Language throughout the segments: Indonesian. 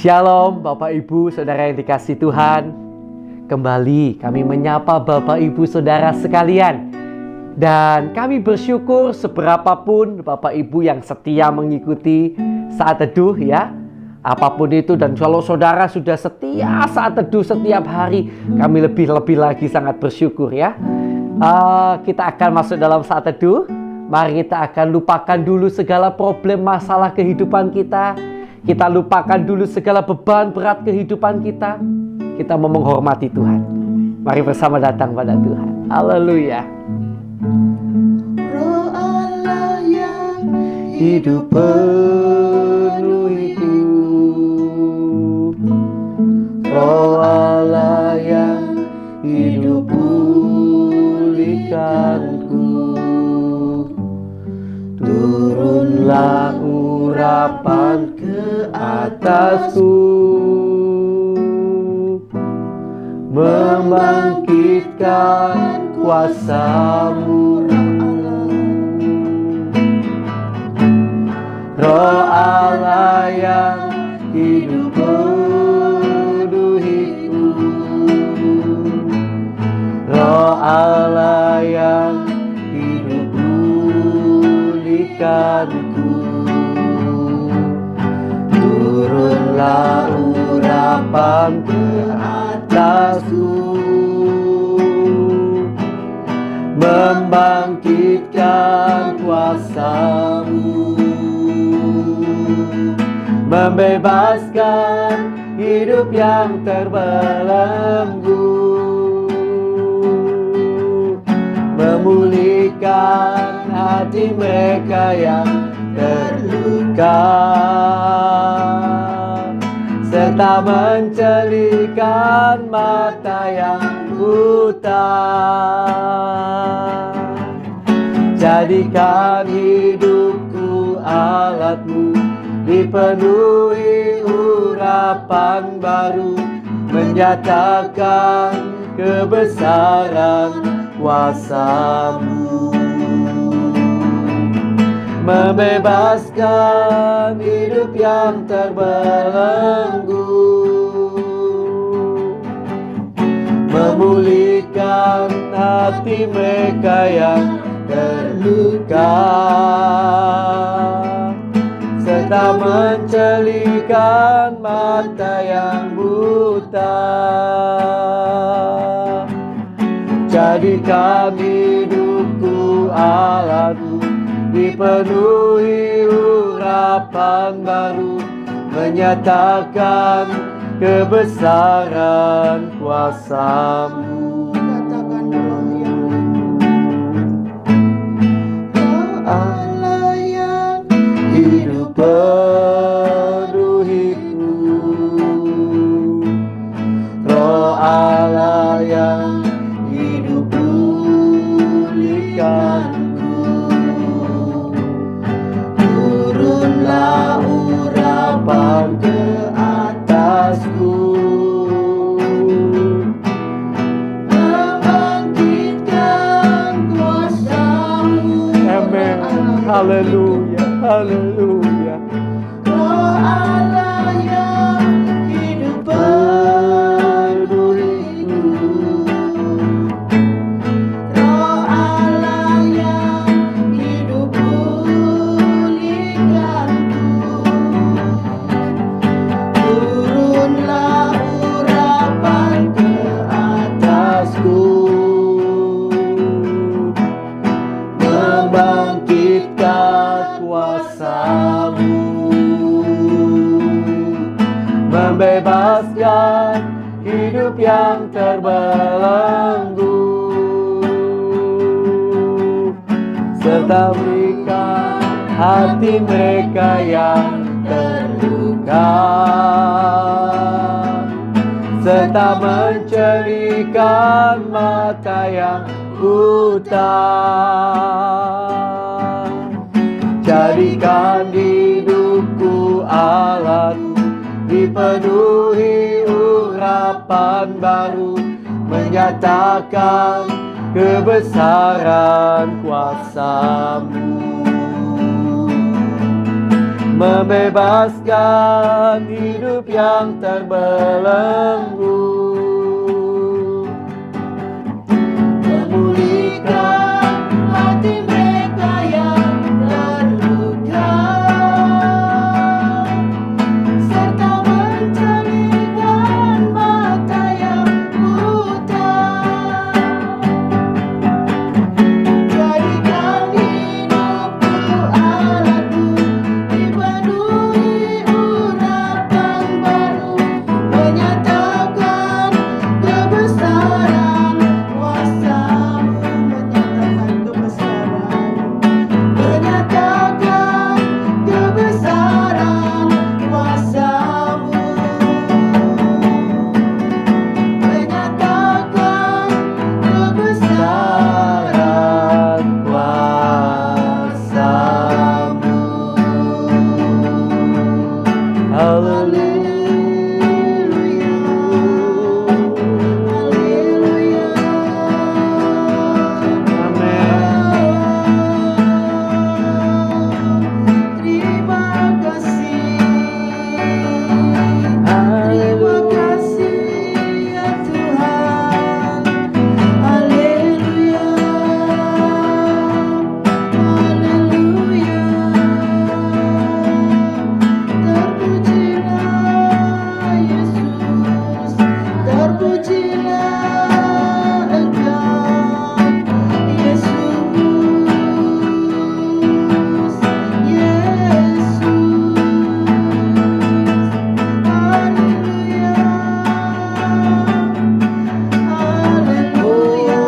Shalom Bapak Ibu Saudara yang dikasihi Tuhan. Kembali kami menyapa Bapak Ibu Saudara sekalian. Dan kami bersyukur seberapapun Bapak Ibu yang setia mengikuti saat teduh ya. Apapun itu, dan kalau saudara sudah setia saat teduh setiap hari, kami lebih lagi sangat bersyukur ya. Kita akan masuk dalam saat teduh. Mari kita akan lupakan dulu segala problem masalah kehidupan kita. Kita lupakan dulu segala beban berat kehidupan kita. Kita mau menghormati Tuhan. Mari bersama datang pada Tuhan. Haleluya. Roh Allah yang Hidup penuhiku, Roh Allah yang hidup pulihkanku. Turunlah urapan ke atasku, membangkitkan kuasa-Mu. Roh Allah yang hidup penuhiku, Roh Allah yang hidup pulihkanku. Turunlah urapan ke atasku, membangkitkan kuasa-Mu, membebaskan hidup yang terbelenggu, memulihkan hati mereka yang terluka, serta mencelikan mata yang buta. Jadikan hidupku alat-Mu, dipenuhi urapan baru, menyatakan kebesaran kuasa-Mu, membebaskan hidup yang terbelenggu, memulihkan hati mereka yang terluka, serta mencelikan mata yang buta. Jadikan hidupku alat-Mu, dipenuhi urapan baru, menyatakan kebesaran kuasa-Mu. katakan Roh Allah yang Hidup penuhiku, Roh Allah yang hidup pulihkanku. Turunlah urapan ke atasku, membangkitkan kuasa-Mu. Amin. Haleluya. Haleluya. Roh Allah yang hidup penuhiku, Roh Allah yang hidup pulihkanku. Turunlah urapan ke Atasku, membangkitkan kuasa-Mu, membebaskan hidup yang terbelenggu, serta memberikan hati mereka yang terluka, serta mencelikan mata yang buta. Jadikan hidupku alat-Mu, dipenuhi urapan baru, menyatakan kebesaran kuasa-Mu, membebaskan hidup yang terbelenggu, memulihkan hati mereka yang terluka, serta mencerahkan mata yang buta. Jadikan hidupku alatku, dipenuhi urapan baru, menyatakan kebesaran kuasa-Mu, menyatakan kebesaran, menyatakan kebesaran kuasa-Mu, menyatakan kebesaran kuasa-Mu. Haleluya, terima kasih, terima kasih ya Tuhan. Haleluya, haleluya. Terpujilah Yesus, terpujilah Engkau, Yesus, Yesus. Haleluya, haleluya.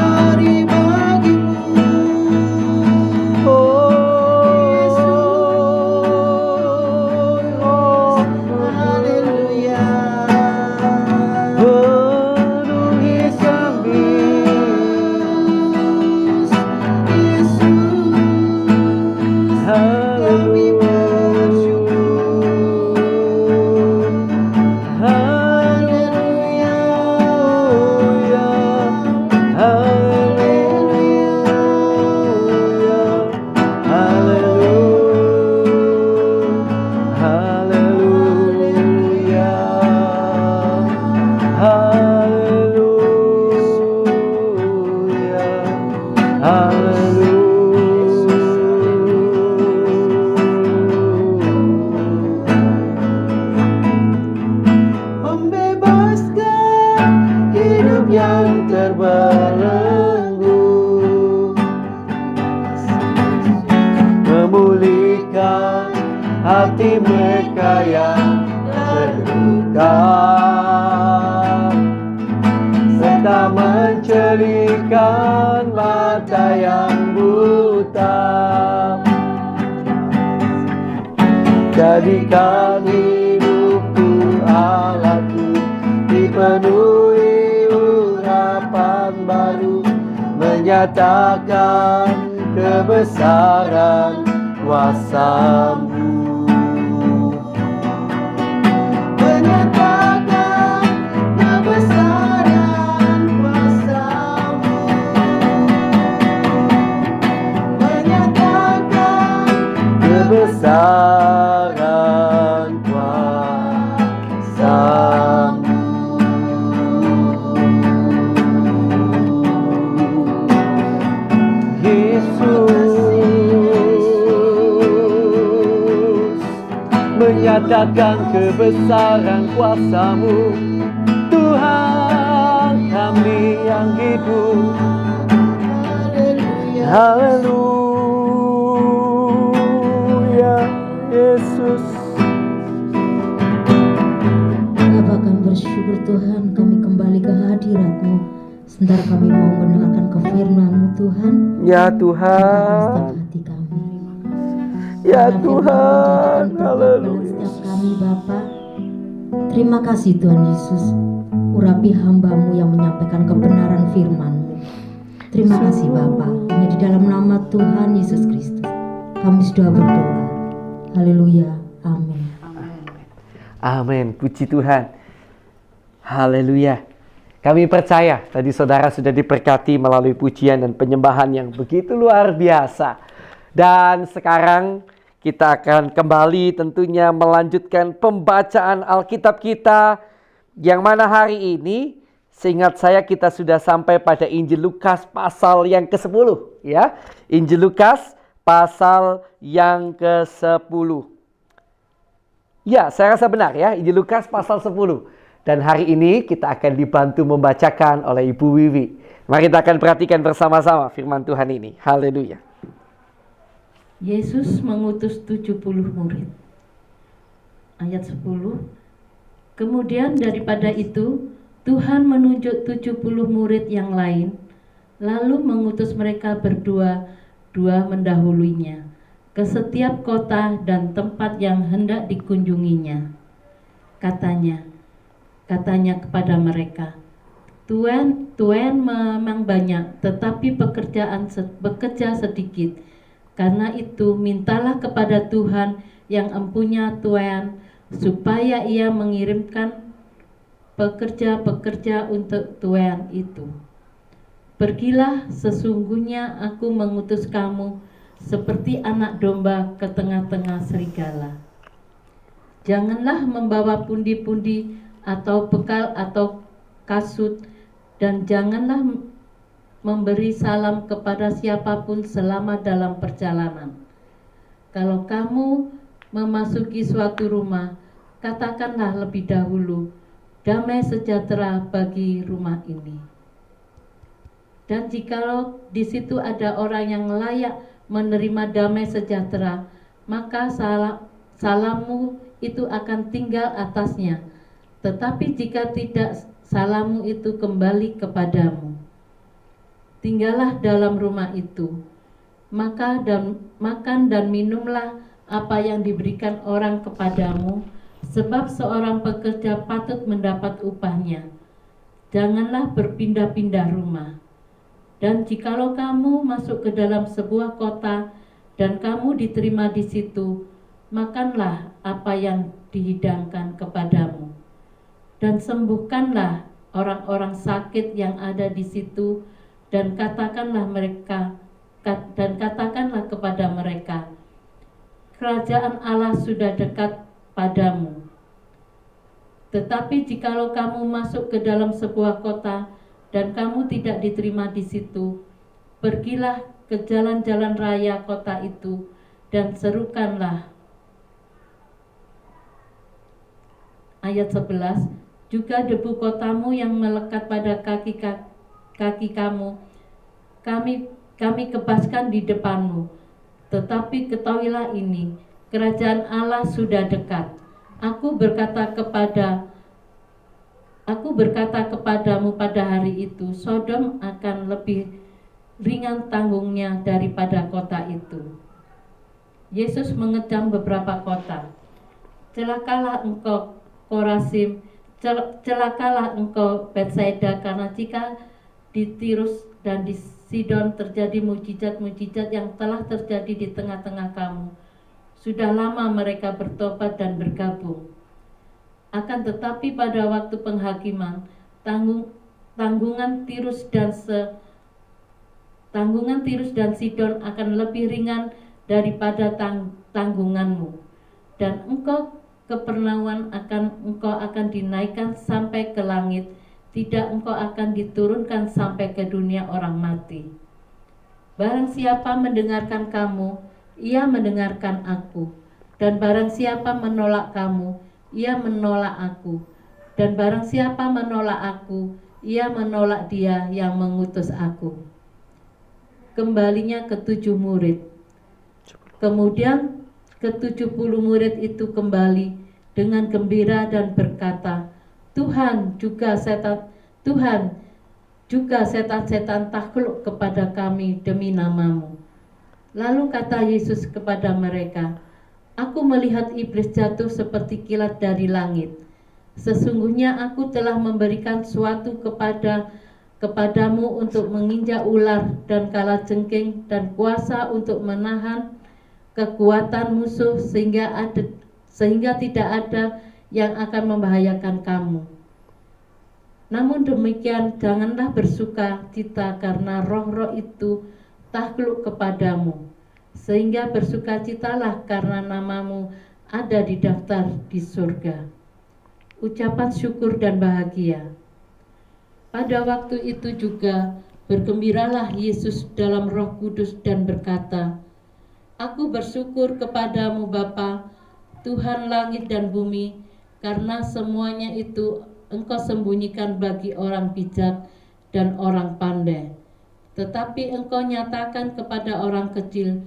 Glory bagimu, haleluya. Penuhi kami, Yesus, kami bersyukur. Haleluya, membebaskan hidup yang terbelenggu, memulihkan hati mereka yang terluka, serta mencerahkan mata yang buta. Jadikan hidupku alatku, dipenuhi urapan baru, menyatakan kebesaran kuasa-Mu. menyatakan kebesaran kuasa-Mu, menyatakan Kebesaran kuasa-Mu. Yesus menyatakan kebesaran kuasa-Mu, Tuhan kami yang hidup. haleluya. Haleluya, Yesus. Bapa, kami bersyukur Tuhan, kami kembali ke hadirat-Mu. Sebentar kami mau mendengarkan ke-Firman-Mu Tuhan. Ya Setiap Tuhan, hati kami. ya Biarlah Tuhan, firman-Mu menjadikan berkat bagi haleluya. setiap kami Bapa. Terima kasih Tuhan Yesus. Urapi hamba-Mu yang menyampaikan kebenaran firman-Mu. Terima kasih Bapa. Hanya di dalam nama Tuhan Yesus Kristus kami sudah berdoa. Haleluya. Amin. Amin, puji Tuhan. Haleluya. Kami percaya tadi saudara sudah diberkati melalui pujian dan penyembahan yang begitu luar biasa. Dan sekarang kita akan kembali tentunya melanjutkan pembacaan Alkitab kita, yang mana hari ini seingat saya kita sudah sampai pada Injil Lukas pasal yang ke-10 ya. Injil Lukas pasal yang ke-10. Ya, saya rasa benar ya, Injil Lukas pasal 10. Dan hari ini kita akan dibantu membacakan oleh Ibu Wiwi. Mari kita akan perhatikan bersama-sama firman Tuhan ini. Haleluya. Yesus mengutus 70 murid. Ayat 10. Kemudian daripada itu, Tuhan menunjuk 70 murid yang lain, lalu mengutus mereka berdua-dua mendahuluinya ke setiap kota dan tempat yang hendak dikunjunginya. Katanya kepada mereka, Tuan memang banyak, tetapi bekerja sedikit. Karena itu mintalah kepada Tuhan yang empunya tuan, supaya ia mengirimkan pekerja-pekerja untuk tuan itu. Pergilah, sesungguhnya aku mengutus kamu seperti anak domba ke tengah-tengah serigala. Janganlah membawa pundi-pundi atau bekal atau kasut, dan janganlah memberi salam kepada siapapun selama dalam perjalanan. Kalau kamu memasuki suatu rumah, katakanlah lebih dahulu, damai sejahtera bagi rumah ini. Dan jikalau di situ ada orang yang layak menerima damai sejahtera, maka salammu itu akan tinggal atasnya. Tetapi jika tidak, salammu itu kembali kepadamu. Tinggallah dalam rumah itu, makan dan minumlah apa yang diberikan orang kepadamu, sebab seorang pekerja patut mendapat upahnya. Janganlah berpindah-pindah rumah. Dan jikalau kamu masuk ke dalam sebuah kota dan kamu diterima di situ, makanlah apa yang dihidangkan kepadamu. Dan sembuhkanlah orang-orang sakit yang ada di situ, dan katakanlah kepada mereka, kerajaan Allah sudah dekat padamu. Tetapi jikalau kamu masuk ke dalam sebuah kota dan kamu tidak diterima di situ, pergilah ke jalan-jalan raya kota itu dan serukanlah. Ayat 11, juga debu kotamu yang melekat pada kaki kamu, kami kebaskan di depanmu. Tetapi ketahuilah ini, kerajaan Allah sudah dekat. Aku berkata kepadamu pada hari itu, Sodom akan lebih ringan tanggungnya daripada kota itu. Yesus mengecam beberapa kota. Celakalah engkau Korazim, celakalah engkau Betsaida, karena jika di Tirus dan di Sidon terjadi mujizat-mujizat yang telah terjadi di tengah-tengah kamu, sudah lama mereka bertobat dan bergabung. Akan tetapi pada waktu penghakiman, tanggungan Tirus dan Sidon akan lebih ringan daripada tanggunganmu, dan engkau Kapernaum engkau akan dinaikkan sampai ke langit, tidak engkau akan diturunkan sampai ke dunia orang mati. Barang siapa mendengarkan kamu, ia mendengarkan aku, dan barang siapa menolak kamu, ia menolak aku, dan barang siapa menolak aku, ia menolak dia yang mengutus aku. Kembalinya ke-7 murid. Kemudian ke-70 murid itu kembali dengan gembira dan berkata, Tuhan juga setan-setan takluk kepada kami demi namamu. Lalu kata Yesus kepada mereka, Aku melihat iblis jatuh seperti kilat dari langit. Sesungguhnya aku telah memberikan suatu kepadamu untuk menginjak ular dan kalajengking, dan kuasa untuk menahan kekuatan musuh, sehingga tidak ada yang akan membahayakan kamu. Namun demikian, janganlah bersuka cita karena roh-roh itu takluk kepadamu, sehingga bersukacitalah karena namamu ada di daftar di surga. Ucapan syukur dan bahagia. Pada waktu itu juga bergembiralah Yesus dalam Roh Kudus dan berkata, Aku bersyukur kepadamu Bapa, Tuhan langit dan bumi, karena semuanya itu Engkau sembunyikan bagi orang bijak dan orang pandai, tetapi Engkau nyatakan kepada orang kecil.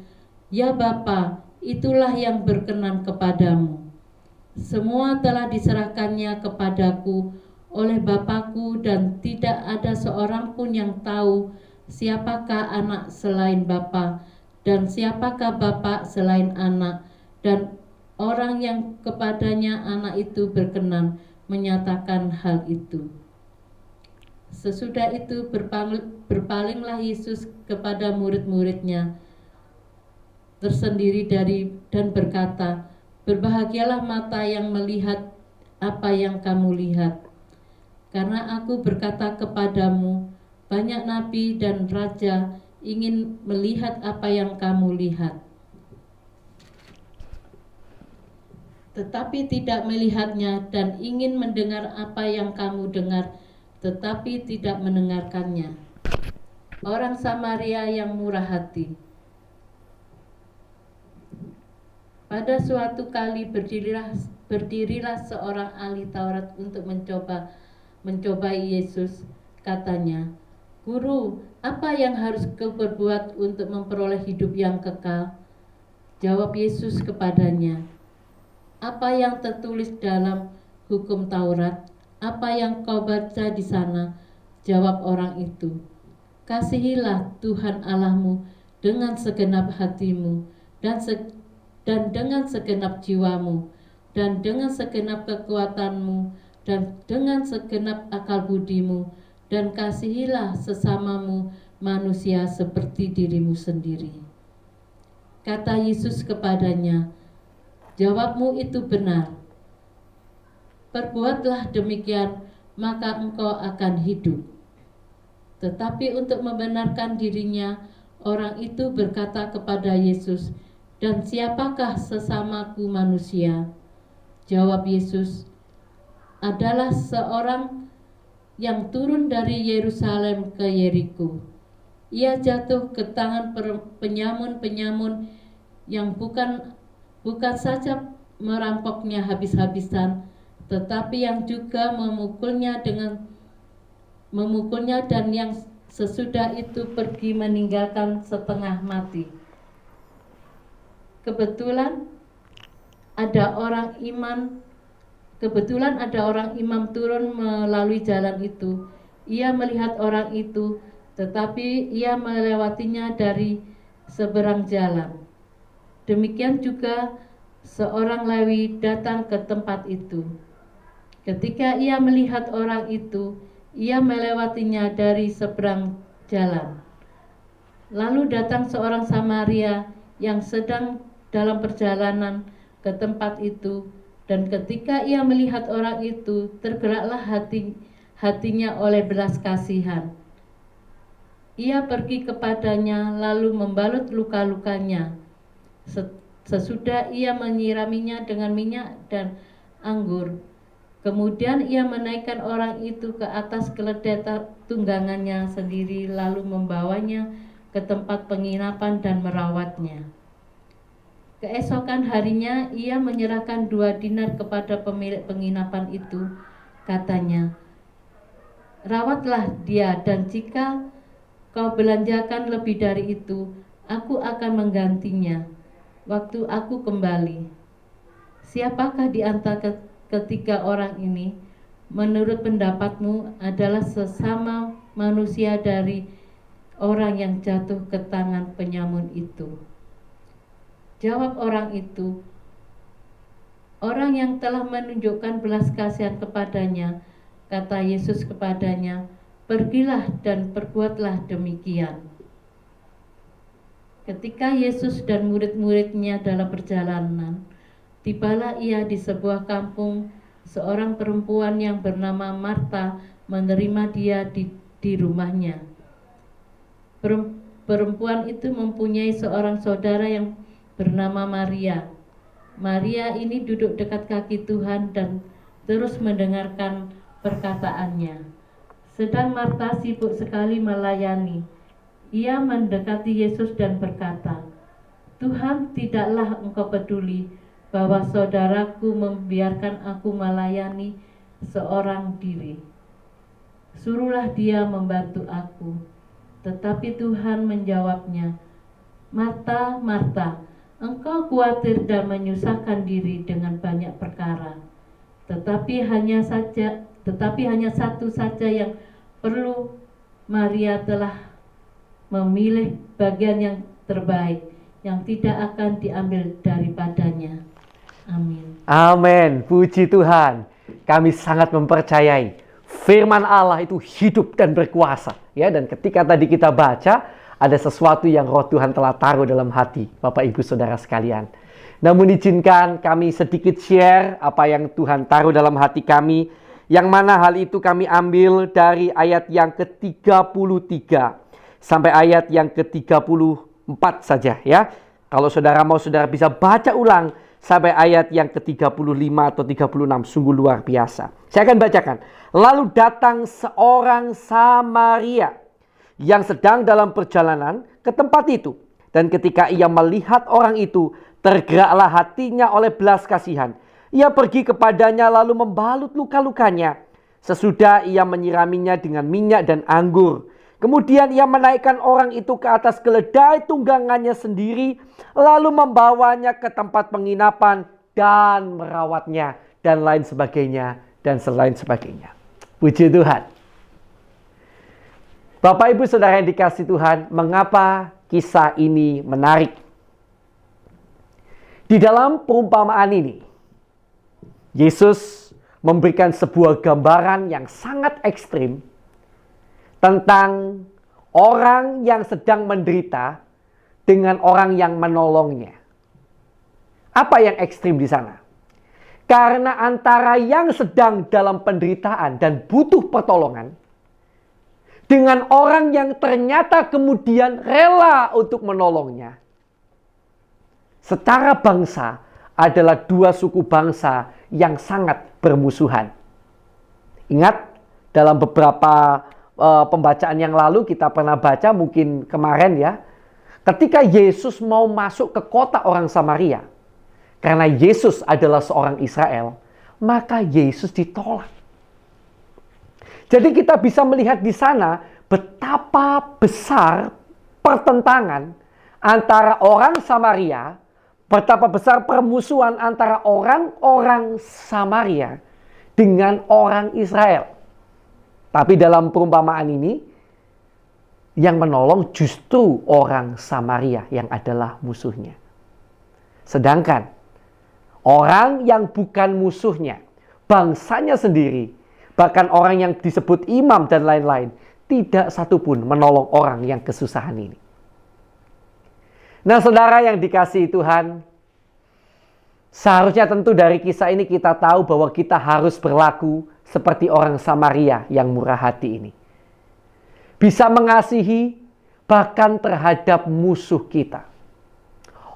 Ya Bapa, itulah yang berkenan kepadamu. Semua telah diserahkannya kepadaku oleh Bapakku, dan tidak ada seorang pun yang tahu siapakah anak selain Bapa, dan siapakah Bapa selain anak, dan orang yang kepadanya anak itu berkenan menyatakan hal itu. Sesudah itu berpalinglah Yesus kepada murid-muridnya tersendiri dan berkata, Berbahagialah mata yang melihat apa yang kamu lihat. Karena aku berkata kepadamu, banyak nabi dan raja ingin melihat apa yang kamu lihat, tetapi tidak melihatnya, dan ingin mendengar apa yang kamu dengar, tetapi tidak mendengarkannya. Orang Samaria yang murah hati. Pada suatu kali berdirilah seorang ahli Taurat untuk mencobai Yesus. Katanya, Guru, apa yang harus kau perbuat untuk memperoleh hidup yang kekal? Jawab Yesus kepadanya, Apa yang tertulis dalam hukum Taurat? Apa yang kau baca di sana? Jawab orang itu, Kasihilah Tuhan Allahmu dengan segenap hatimu, dan dengan segenap jiwamu, dan dengan segenap kekuatanmu, dan dengan segenap akal budimu, dan kasihilah sesamamu manusia seperti dirimu sendiri. Kata Yesus kepadanya, Jawabmu itu benar. Perbuatlah demikian, maka engkau akan hidup. Tetapi untuk membenarkan dirinya, orang itu berkata kepada Yesus, Dan siapakah sesamaku manusia? Jawab Yesus, adalah seorang yang turun dari Yerusalem ke Yeriko. Ia jatuh ke tangan penyamun-penyamun yang bukan saja merampoknya habis-habisan, tetapi yang juga memukulnya dan yang sesudah itu pergi meninggalkan setengah mati. Kebetulan ada orang imam turun melalui jalan itu. Ia melihat orang itu, tetapi ia melewatinya dari seberang jalan. Demikian juga seorang Lewi datang ke tempat itu. Ketika ia melihat orang itu, ia melewatinya dari seberang jalan. Lalu datang seorang Samaria yang sedang dalam perjalanan ke tempat itu, dan ketika ia melihat orang itu, tergeraklah hatinya oleh belas kasihan. Ia pergi kepadanya lalu membalut luka-lukanya. Sesudah ia menyiraminya dengan minyak dan anggur. Kemudian ia menaikkan orang itu ke atas keledai tunggangannya sendiri, lalu membawanya ke tempat penginapan dan merawatnya. Keesokan harinya ia menyerahkan 2 dinar kepada pemilik penginapan itu. Katanya, Rawatlah dia, dan jika kau belanjakan lebih dari itu, aku akan menggantinya waktu aku kembali. Siapakah di antara ketiga orang ini, menurut pendapatmu, adalah sesama manusia dari orang yang jatuh ke tangan penyamun itu? Jawab orang itu, orang yang telah menunjukkan belas kasihan kepadanya. Kata Yesus kepadanya, Pergilah dan perbuatlah demikian. Ketika Yesus dan murid-muridnya dalam perjalanan, tibalah ia di sebuah kampung. Seorang perempuan yang bernama Marta menerima dia di rumahnya. Perempuan itu mempunyai seorang saudara yang bernama Maria. Maria ini duduk dekat kaki Tuhan dan terus mendengarkan perkataannya. Sedang Marta sibuk sekali melayani. Ia mendekati Yesus dan berkata, "Tuhan, tidaklah Engkau peduli bahwa saudaraku membiarkan aku melayani seorang diri. Suruhlah dia membantu aku." Tetapi Tuhan menjawabnya, "Marta, Marta, engkau khawatir dan menyusahkan diri dengan banyak perkara. Tetapi hanya satu saja yang perlu. Maria telah memilih bagian yang terbaik, yang tidak akan diambil daripadanya." Amin. Amin. Puji Tuhan. Kami sangat mempercayai firman Allah itu hidup dan berkuasa. Ya, dan ketika tadi kita baca, ada sesuatu yang Roh Tuhan telah taruh dalam hati Bapak Ibu Saudara sekalian. Namun izinkan kami sedikit share apa yang Tuhan taruh dalam hati kami, yang mana hal itu kami ambil dari ayat yang ke-33 sampai ayat yang ke-34 saja ya. Kalau saudara mau, saudara bisa baca ulang sampai ayat yang ke-35 atau 36, sungguh luar biasa. Saya akan bacakan. Lalu datang seorang Samaria yang sedang dalam perjalanan ke tempat itu. Dan ketika ia melihat orang itu, tergeraklah hatinya oleh belas kasihan. Ia pergi kepadanya lalu membalut luka-lukanya. Sesudah ia menyiraminya dengan minyak dan anggur. Kemudian ia menaikkan orang itu ke atas keledai tunggangannya sendiri, lalu membawanya ke tempat penginapan dan merawatnya, dan lain sebagainya, dan selain sebagainya. Puji Tuhan. Bapak Ibu Saudara yang dikasihi Tuhan, mengapa kisah ini menarik? Di dalam perumpamaan ini, Yesus memberikan sebuah gambaran yang sangat ekstrim tentang orang yang sedang menderita dengan orang yang menolongnya. Apa yang ekstrim di sana? Karena antara yang sedang dalam penderitaan dan butuh pertolongan dengan orang yang ternyata kemudian rela untuk menolongnya, secara bangsa adalah dua suku bangsa yang sangat bermusuhan. Ingat, dalam beberapa pembacaan yang lalu kita pernah baca, mungkin kemarin ya, ketika Yesus mau masuk ke kota orang Samaria, karena Yesus adalah seorang Israel, maka Yesus ditolak. Jadi kita bisa melihat di sana betapa besar pertentangan antara orang Samaria, betapa besar permusuhan antara orang-orang Samaria dengan orang Israel. Tapi dalam perumpamaan ini, yang menolong justru orang Samaria yang adalah musuhnya. Sedangkan orang yang bukan musuhnya, bangsanya sendiri, bahkan orang yang disebut imam dan lain-lain, tidak satupun menolong orang yang kesusahan ini. Nah, saudara yang dikasihi Tuhan, seharusnya tentu dari kisah ini kita tahu bahwa kita harus berlaku seperti orang Samaria yang murah hati ini. Bisa mengasihi bahkan terhadap musuh kita.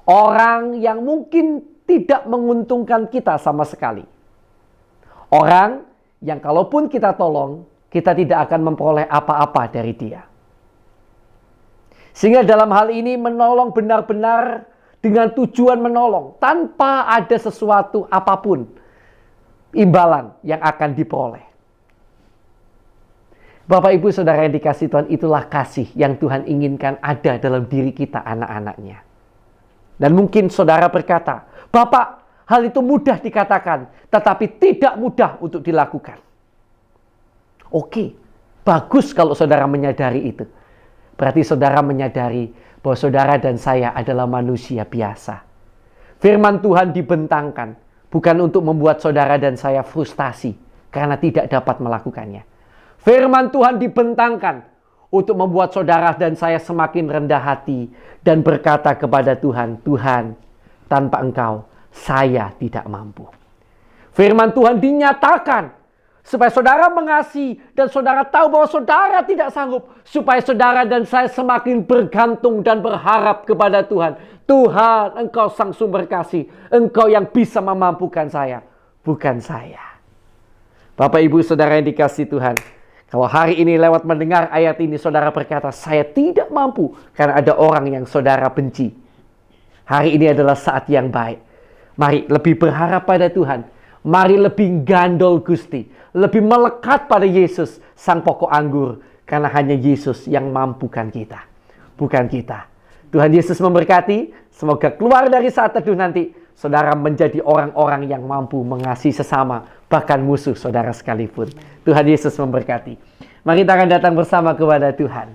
Orang yang mungkin tidak menguntungkan kita sama sekali. Orang yang kalaupun kita tolong, kita tidak akan memperoleh apa-apa dari dia. Sehingga dalam hal ini menolong benar-benar dengan tujuan menolong, tanpa ada sesuatu apapun imbalan yang akan diperoleh. Bapak Ibu Saudara yang dikasihi Tuhan, itulah kasih yang Tuhan inginkan ada dalam diri kita, anak-anaknya. Dan mungkin saudara berkata, "Bapak, hal itu mudah dikatakan, tetapi tidak mudah untuk dilakukan." Oke, bagus kalau saudara menyadari itu. Berarti saudara menyadari bahwa saudara dan saya adalah manusia biasa. Firman Tuhan dibentangkan bukan untuk membuat saudara dan saya frustasi karena tidak dapat melakukannya. Firman Tuhan dibentangkan untuk membuat saudara dan saya semakin rendah hati dan berkata kepada Tuhan, "Tuhan, tanpa Engkau saya tidak mampu." Firman Tuhan dinyatakan Supaya saudara mengasihi dan saudara tahu bahwa saudara tidak sanggup. Supaya saudara dan saya semakin bergantung dan berharap kepada Tuhan. Tuhan, Engkau sang sumber kasih. Engkau yang bisa memampukan saya, bukan saya. Bapak Ibu Saudara yang dikasihi Tuhan. Kalau hari ini lewat mendengar ayat ini saudara berkata, saya tidak mampu karena ada orang yang saudara benci. Hari ini adalah saat yang baik. Mari lebih berharap pada Tuhan. Mari lebih gandol Gusti. Lebih melekat pada Yesus, sang pokok anggur. Karena hanya Yesus yang mampukan kita, bukan kita. Tuhan Yesus memberkati. Semoga keluar dari saat teduh nanti, saudara menjadi orang-orang yang mampu mengasihi sesama, bahkan musuh saudara sekalipun. Tuhan Yesus memberkati. Mari kita akan datang bersama kepada Tuhan.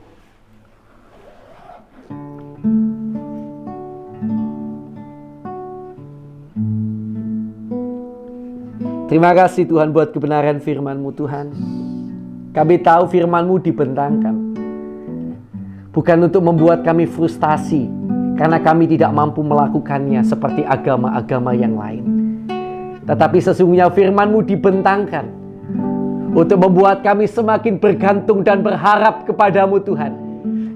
Terima kasih Tuhan buat kebenaran firman-Mu Tuhan. Kami tahu firman-Mu dibentangkan. Bukan untuk membuat kami frustasi, karena kami tidak mampu melakukannya seperti agama-agama yang lain. Tetapi sesungguhnya firman-Mu dibentangkan untuk membuat kami semakin bergantung dan berharap kepadamu Tuhan.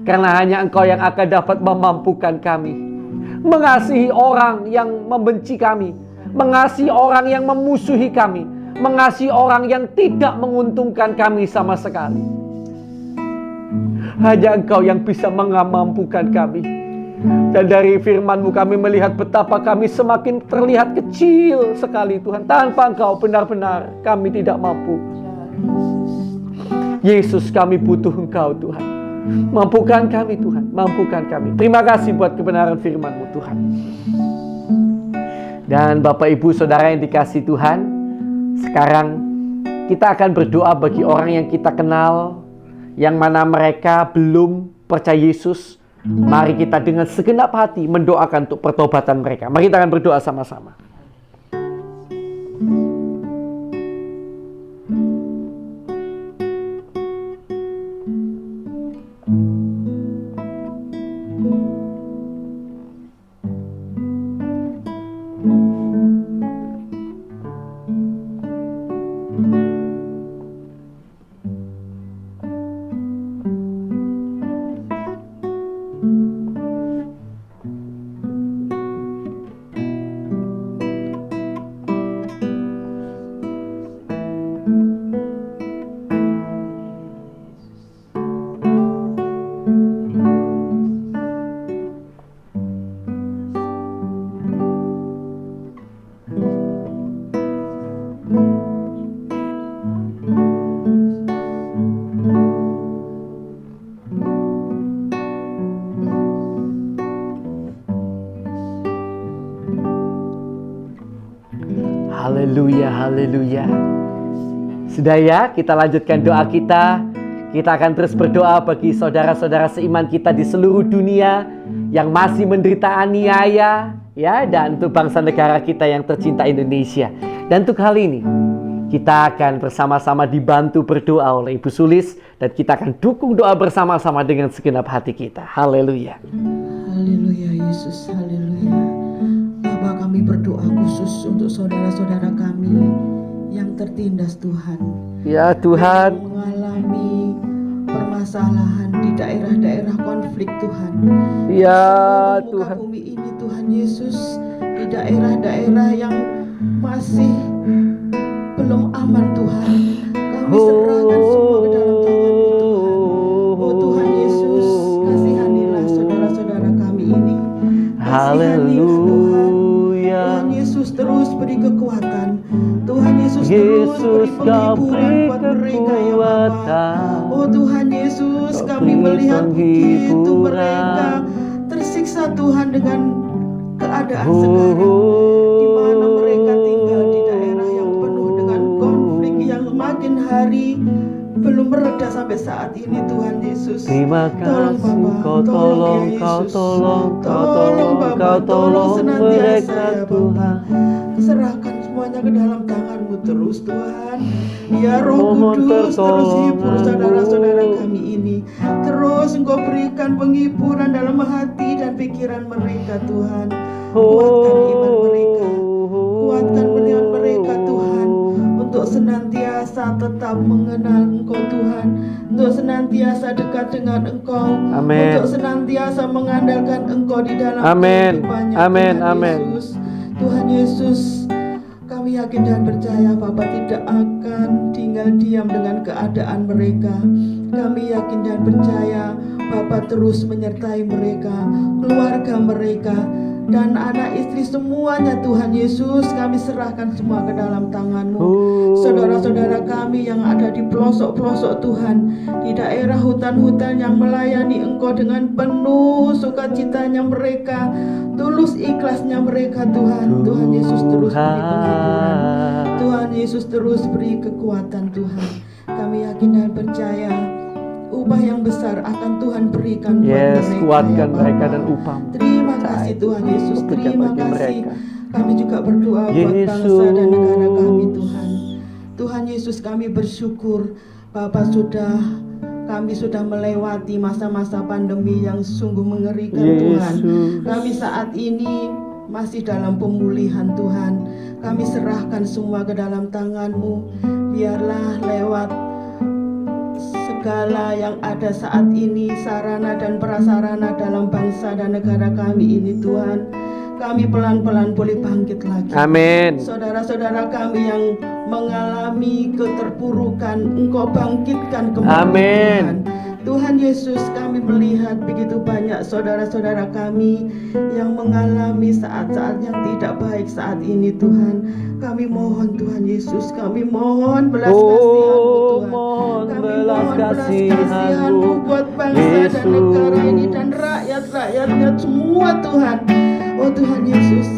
Karena hanya Engkau yang akan dapat memampukan kami mengasihi orang yang membenci kami, mengasihi orang yang memusuhi kami, mengasihi orang yang tidak menguntungkan kami sama sekali. Hanya Engkau yang bisa memampukan kami. Dan dari firman-Mu kami melihat betapa kami semakin terlihat kecil sekali Tuhan. Tanpa Engkau benar-benar kami tidak mampu. Yesus, kami butuh Engkau Tuhan. Mampukan kami Tuhan, mampukan kami. Terima kasih buat kebenaran firman-Mu Tuhan. Dan Bapak Ibu Saudara yang dikasihi Tuhan, sekarang kita akan berdoa bagi orang yang kita kenal, yang mana mereka belum percaya Yesus. Mari kita dengan segenap hati mendoakan untuk pertobatan mereka. Mari kita akan berdoa sama-sama. Haleluya, haleluya. Sudah ya, kita lanjutkan doa kita. Kita akan terus berdoa bagi saudara-saudara seiman kita di seluruh dunia yang masih menderita aniaya, ya, dan untuk bangsa negara kita yang tercinta Indonesia. Dan untuk hal ini, kita akan bersama-sama dibantu berdoa oleh Ibu Sulis, dan kita akan dukung doa bersama-sama dengan segenap hati kita. Haleluya. Haleluya Yesus, haleluya. Bapa, kami berdoa khusus untuk saudara-saudara kami yang tertindas Tuhan. Ya Tuhan. Yang mengalami permasalahan di daerah-daerah konflik Tuhan. Ya Di muka Tuhan. bumi ini Tuhan Yesus, di daerah-daerah yang masih belum aman Tuhan, kami serahkan semua ke dalam tangan-Mu Tuhan. Oh Tuhan Yesus, kasihanilah saudara-saudara kami ini. Kasihanilah Tuhan. Tuhan Yesus terus beri kekuatan. Tuhan Yesus terus beri penghiburan buat mereka ya Bapa. Oh Tuhan Yesus, kami melihat begitu mereka tersiksa Tuhan dengan keadaan sekarang, di mana mereka tinggal di daerah yang penuh dengan konflik yang makin hari belum mereda sampai saat ini Tuhan Yesus. Terima Tolong kasih, Bapa, Kau tolong ya Kau Yesus. tolong Bapa, Kau tolong senantiasa mereka ya Tuhan. Bapa. Serahkan semuanya ke dalam tangan-Mu terus Tuhan. Ya Roh Mohon Kudus, terus hibur pertolongan-Mu. saudara-saudara kami ini. Terus Engkau berikan penghiburan dalam hati dan pikiran mereka Tuhan. Kuatkan iman mereka. Kuatkan iman mereka Tuhan, untuk senantiasa senantiasa tetap mengenal Engkau Tuhan, untuk senantiasa dekat dengan Engkau, Amin. untuk senantiasa mengandalkan Engkau di dalam Amin. kehidupannya. Amin. Tuhan Amin. Yesus, Tuhan Yesus, kami yakin dan percaya Bapa tidak akan tinggal diam dengan keadaan mereka. Kami yakin dan percaya Bapa terus menyertai mereka, keluarga mereka, dan anak istri semuanya. Tuhan Yesus, kami serahkan semua ke dalam tangan-Mu. Saudara-saudara kami yang ada di pelosok-pelosok Tuhan, di daerah hutan-hutan yang melayani Engkau dengan penuh sukacitanya mereka, tulus ikhlasnya mereka Tuhan. Tuhan Yesus terus beri penghiburan, Tuhan Yesus terus beri kekuatan Tuhan. Kami yakin dan percaya upah yang besar akan Tuhan berikan buat Yes, mereka. kuatkan ya mereka Bapa. dan upah. Terima kasih Tuhan Yesus, Berikan terima bagi kasih. mereka. Kami juga berdoa buat bangsa dan negara kami Tuhan. Tuhan Yesus, kami bersyukur Bapak kami sudah melewati masa-masa pandemi yang sungguh mengerikan Tuhan. Kami saat ini masih dalam pemulihan Tuhan. Kami serahkan semua ke dalam tangan-Mu. Biarlah lewat segala yang ada saat ini, sarana dan prasarana dalam bangsa dan negara kami ini Tuhan, kami pelan-pelan boleh bangkit lagi. Amin. Saudara-saudara kami yang mengalami keterpurukan, Engkau bangkitkan kembali. Amin. Tuhan Yesus, kami melihat begitu banyak saudara-saudara kami yang mengalami saat-saat yang tidak baik saat ini Tuhan. Kami mohon Tuhan Yesus, kami mohon belas kasihan-Mu Tuhan. Mohon Kami belas mohon belas kasihan-Mu, kasihan-Mu buat bangsa Yesus. dan negara ini dan rakyat-rakyatnya semua Tuhan. Oh Tuhan Yesus,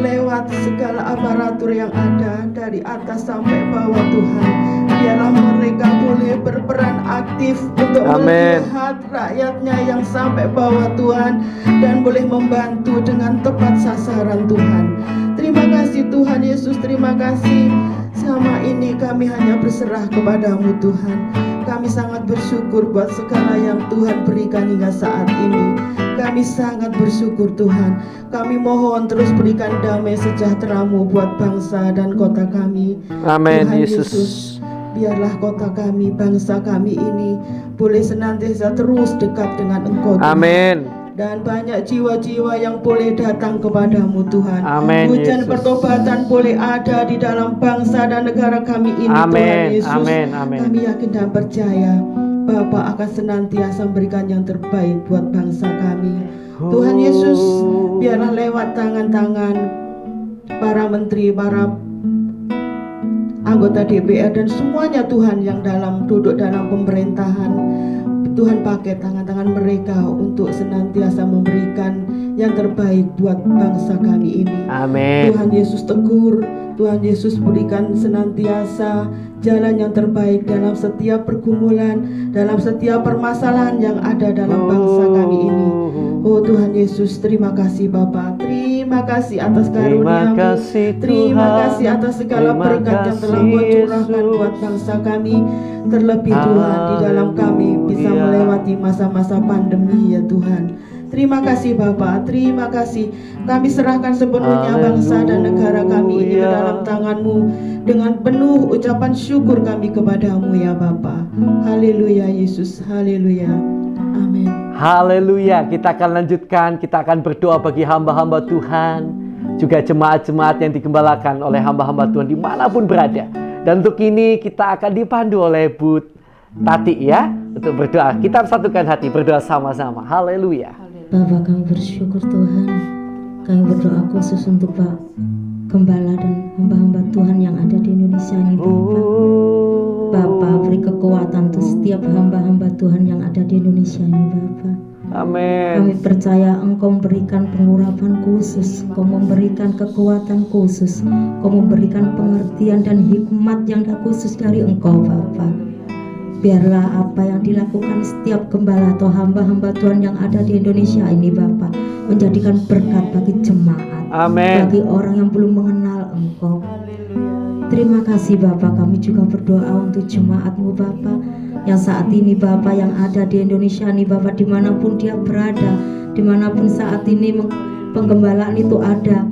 lewat segala aparatur yang ada dari atas sampai bawah Tuhan, biarlah mereka boleh berperan aktif untuk Amin. melihat rakyatnya yang sampai bawah Tuhan, dan boleh membantu dengan tepat sasaran Tuhan. Terima kasih Tuhan Yesus, terima kasih. Selama ini kami hanya berserah kepada-Mu Tuhan. Kami sangat bersyukur buat segala yang Tuhan berikan hingga saat ini. Kami sangat bersyukur Tuhan. Kami mohon terus berikan damai sejahtera-Mu buat bangsa dan kota kami. Amin, Tuhan Yesus. Biarlah kota kami, bangsa kami ini boleh senantiasa terus dekat dengan Engkau Tuhan. Amin. Dan banyak jiwa-jiwa yang boleh datang kepada-Mu Tuhan. Amin, Hujan Yesus. pertobatan boleh ada di dalam bangsa dan negara kami ini. Tuhan Amin. Yesus. Amin. Amin. Kami yakin dan percaya Bapa akan senantiasa memberikan yang terbaik buat bangsa kami. Tuhan Yesus, biarlah lewat tangan-tangan para menteri, para anggota DPR dan semuanya Tuhan yang duduk dalam pemerintahan, Tuhan pakai tangan-tangan mereka untuk senantiasa memberikan yang terbaik buat bangsa kami ini. Amin. Tuhan Yesus tegur, Tuhan Yesus berikan senantiasa jalan yang terbaik dalam setiap pergumulan, dalam setiap permasalahan yang ada dalam bangsa kami ini. Oh Tuhan Yesus, terima kasih Bapa, terima kasih atas karunia-Mu, terima kasih atas segala berkat yang telah Kau curahkan buat bangsa kami, terlebih Tuhan di dalam kami bisa melewati masa-masa pandemi ya Tuhan. Terima kasih Bapa, terima kasih. Kami serahkan sepenuhnya bangsa dan negara kami ini ke dalam tangan-Mu. Dengan penuh ucapan syukur kami kepada-Mu ya Bapa. Haleluya Yesus, haleluya. Amin. Haleluya. Kita akan lanjutkan, kita akan berdoa bagi hamba-hamba Tuhan, juga jemaat-jemaat yang digembalakan oleh hamba-hamba Tuhan dimanapun berada. Dan untuk ini kita akan dipandu oleh Bu Tati ya, untuk berdoa. Kita satukan hati, berdoa sama-sama. Haleluya. Bapak, kami bersyukur Tuhan. Kami berdoa khusus untuk Pak Gembala dan hamba-hamba Tuhan yang ada di Indonesia ini Bapak. Bapak beri kekuatan untuk setiap hamba-hamba Tuhan yang ada di Indonesia ini Bapak. Amin. Kami percaya Engkau memberikan pengurapan khusus, Engkau memberikan kekuatan khusus, Engkau memberikan pengertian dan hikmat yang khusus dari Engkau Bapak. Biarlah apa yang dilakukan setiap gembala atau hamba-hamba Tuhan yang ada di Indonesia ini Bapak menjadikan berkat bagi jemaat, Amin. bagi orang yang belum mengenal Engkau. Terima kasih Bapak, kami juga berdoa untuk jemaat-Mu Bapak yang saat ini Bapak yang ada di Indonesia ini Bapak, dimanapun dia berada, dimanapun saat ini penggembalaan itu ada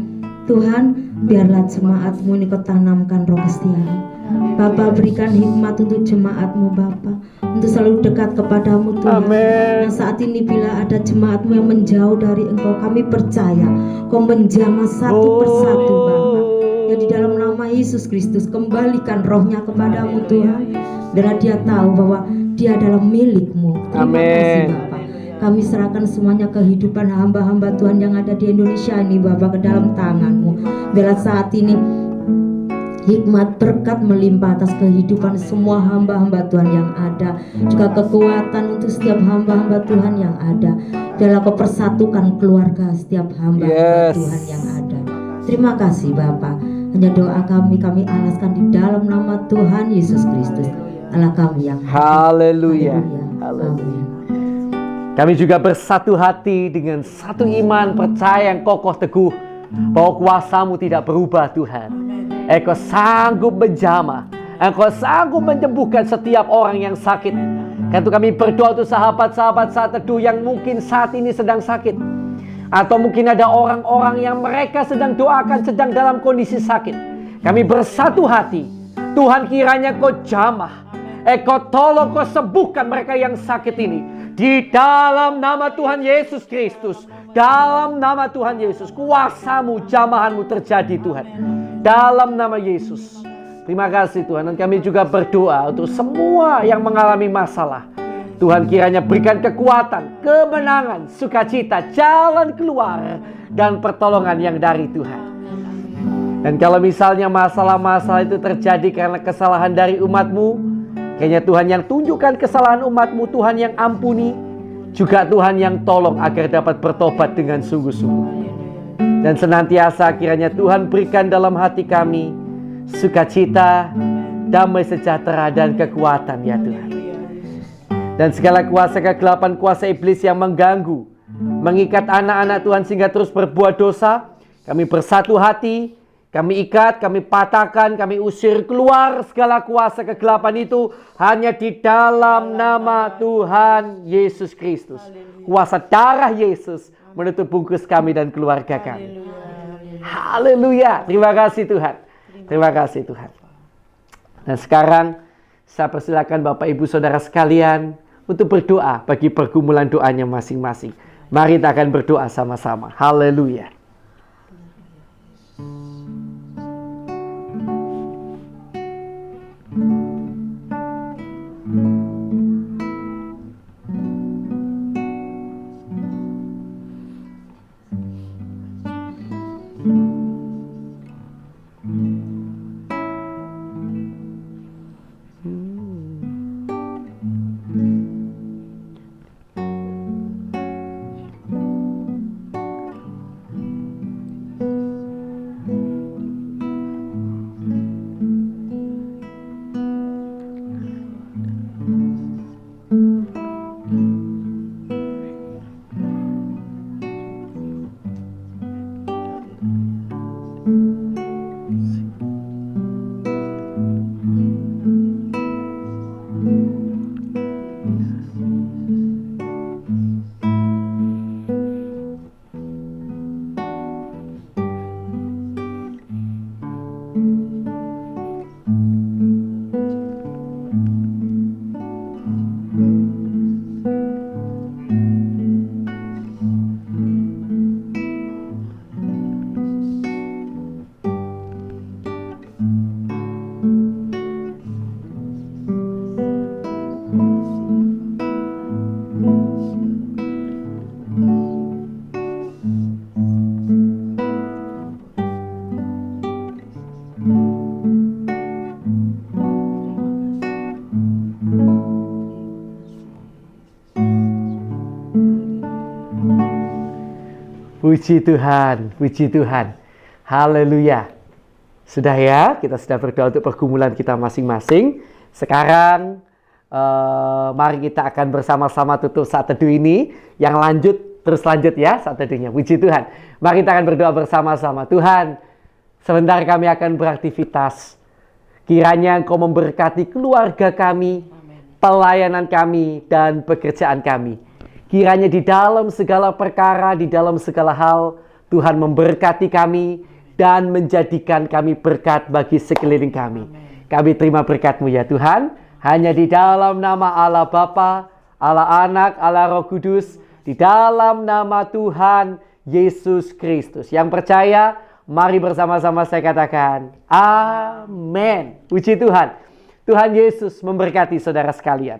Tuhan, biarlah jemaat-Mu ini Kau tanamkan roh kesetiaan, Bapa, berikan hikmat untuk jemaat-Mu Bapa, untuk selalu dekat kepadamu Tuhan. Amin. Yang saat ini bila ada jemaat-Mu yang menjauh dari Engkau, kami percaya Kau menjamah satu persatu Bapa. Ya di dalam nama Yesus Kristus, kembalikan rohnya kepadamu Tuhan. Bila dia tahu bahwa dia adalah milik-Mu. Terima kasih Bapa. Kami serahkan semuanya kehidupan hamba-hamba Tuhan yang ada di Indonesia ini Bapa ke dalam tangan-Mu. Bila saat ini hikmat berkat melimpah atas kehidupan semua hamba-hamba Tuhan yang ada, juga kekuatan untuk setiap hamba-hamba Tuhan yang ada. Biarlah Kau persatukan keluarga setiap hamba-hamba Tuhan yang ada. Terima kasih Bapa. Hanya doa kami alaskan di dalam nama Tuhan Yesus Kristus, Allah kami yang Haleluya. Amin. Kami juga bersatu hati dengan satu iman, percaya yang kokoh teguh bahwa kuasa-Mu tidak berubah Tuhan. Engkau sanggup menjamah, Engkau sanggup menyembuhkan setiap orang yang sakit. Karena itu kami berdoa untuk sahabat-sahabat saat teduh yang mungkin saat ini sedang sakit, atau mungkin ada orang-orang yang mereka sedang doakan sedang dalam kondisi sakit. Kami bersatu hati, Tuhan kiranya Kau jamah, Kau tolong, Kau sembuhkan mereka yang sakit ini. Di dalam nama Tuhan Yesus Kristus, dalam nama Tuhan Yesus, kuasa-Mu, jamahan-Mu terjadi Tuhan. Dalam nama Yesus. Terima kasih Tuhan. Dan kami juga berdoa untuk semua yang mengalami masalah. Tuhan kiranya berikan kekuatan, kemenangan, sukacita, jalan keluar, dan pertolongan yang dari Tuhan. Dan kalau misalnya masalah-masalah itu terjadi karena kesalahan dari umat-Mu, kayaknya Tuhan yang tunjukkan kesalahan umat-Mu, Tuhan yang ampuni, juga Tuhan yang tolong agar dapat bertobat dengan sungguh-sungguh. Dan senantiasa kiranya Tuhan berikan dalam hati kami sukacita, damai sejahtera, dan kekuatan ya Tuhan. Dan segala kuasa kegelapan, kuasa iblis yang mengganggu, mengikat anak-anak Tuhan sehingga terus berbuat dosa, kami bersatu hati, kami ikat, kami patahkan, kami usir keluar segala kuasa kegelapan itu hanya di dalam nama Tuhan Yesus Kristus. Kuasa darah Yesus menutup bungkus kami dan keluarga kami. Haleluya. Terima kasih Tuhan. Terima kasih Tuhan. Dan sekarang saya persilakan Bapak Ibu Saudara sekalian untuk berdoa bagi pergumulan doanya masing-masing. Mari kita akan berdoa sama-sama. Haleluya. Puji Tuhan, puji Tuhan. Haleluya. Sudah ya, kita sudah berdoa untuk pergumulan kita masing-masing. Sekarang mari kita akan bersama-sama tutup saat teduh ini. Yang lanjut, terus lanjut ya saat teduhnya. Puji Tuhan. Mari kita akan berdoa bersama-sama. Tuhan, sebentar kami akan beraktivitas. Kiranya Engkau memberkati keluarga kami, pelayanan kami, dan pekerjaan kami. Kiranya di dalam segala perkara, di dalam segala hal, Tuhan memberkati kami dan menjadikan kami berkat bagi sekeliling kami. Kami terima berkat-Mu ya Tuhan. Hanya di dalam nama Allah Bapa, Allah Anak, Allah Roh Kudus, di dalam nama Tuhan Yesus Kristus. Yang percaya, mari bersama-sama saya katakan, amin. Puji Tuhan. Tuhan Yesus memberkati saudara sekalian.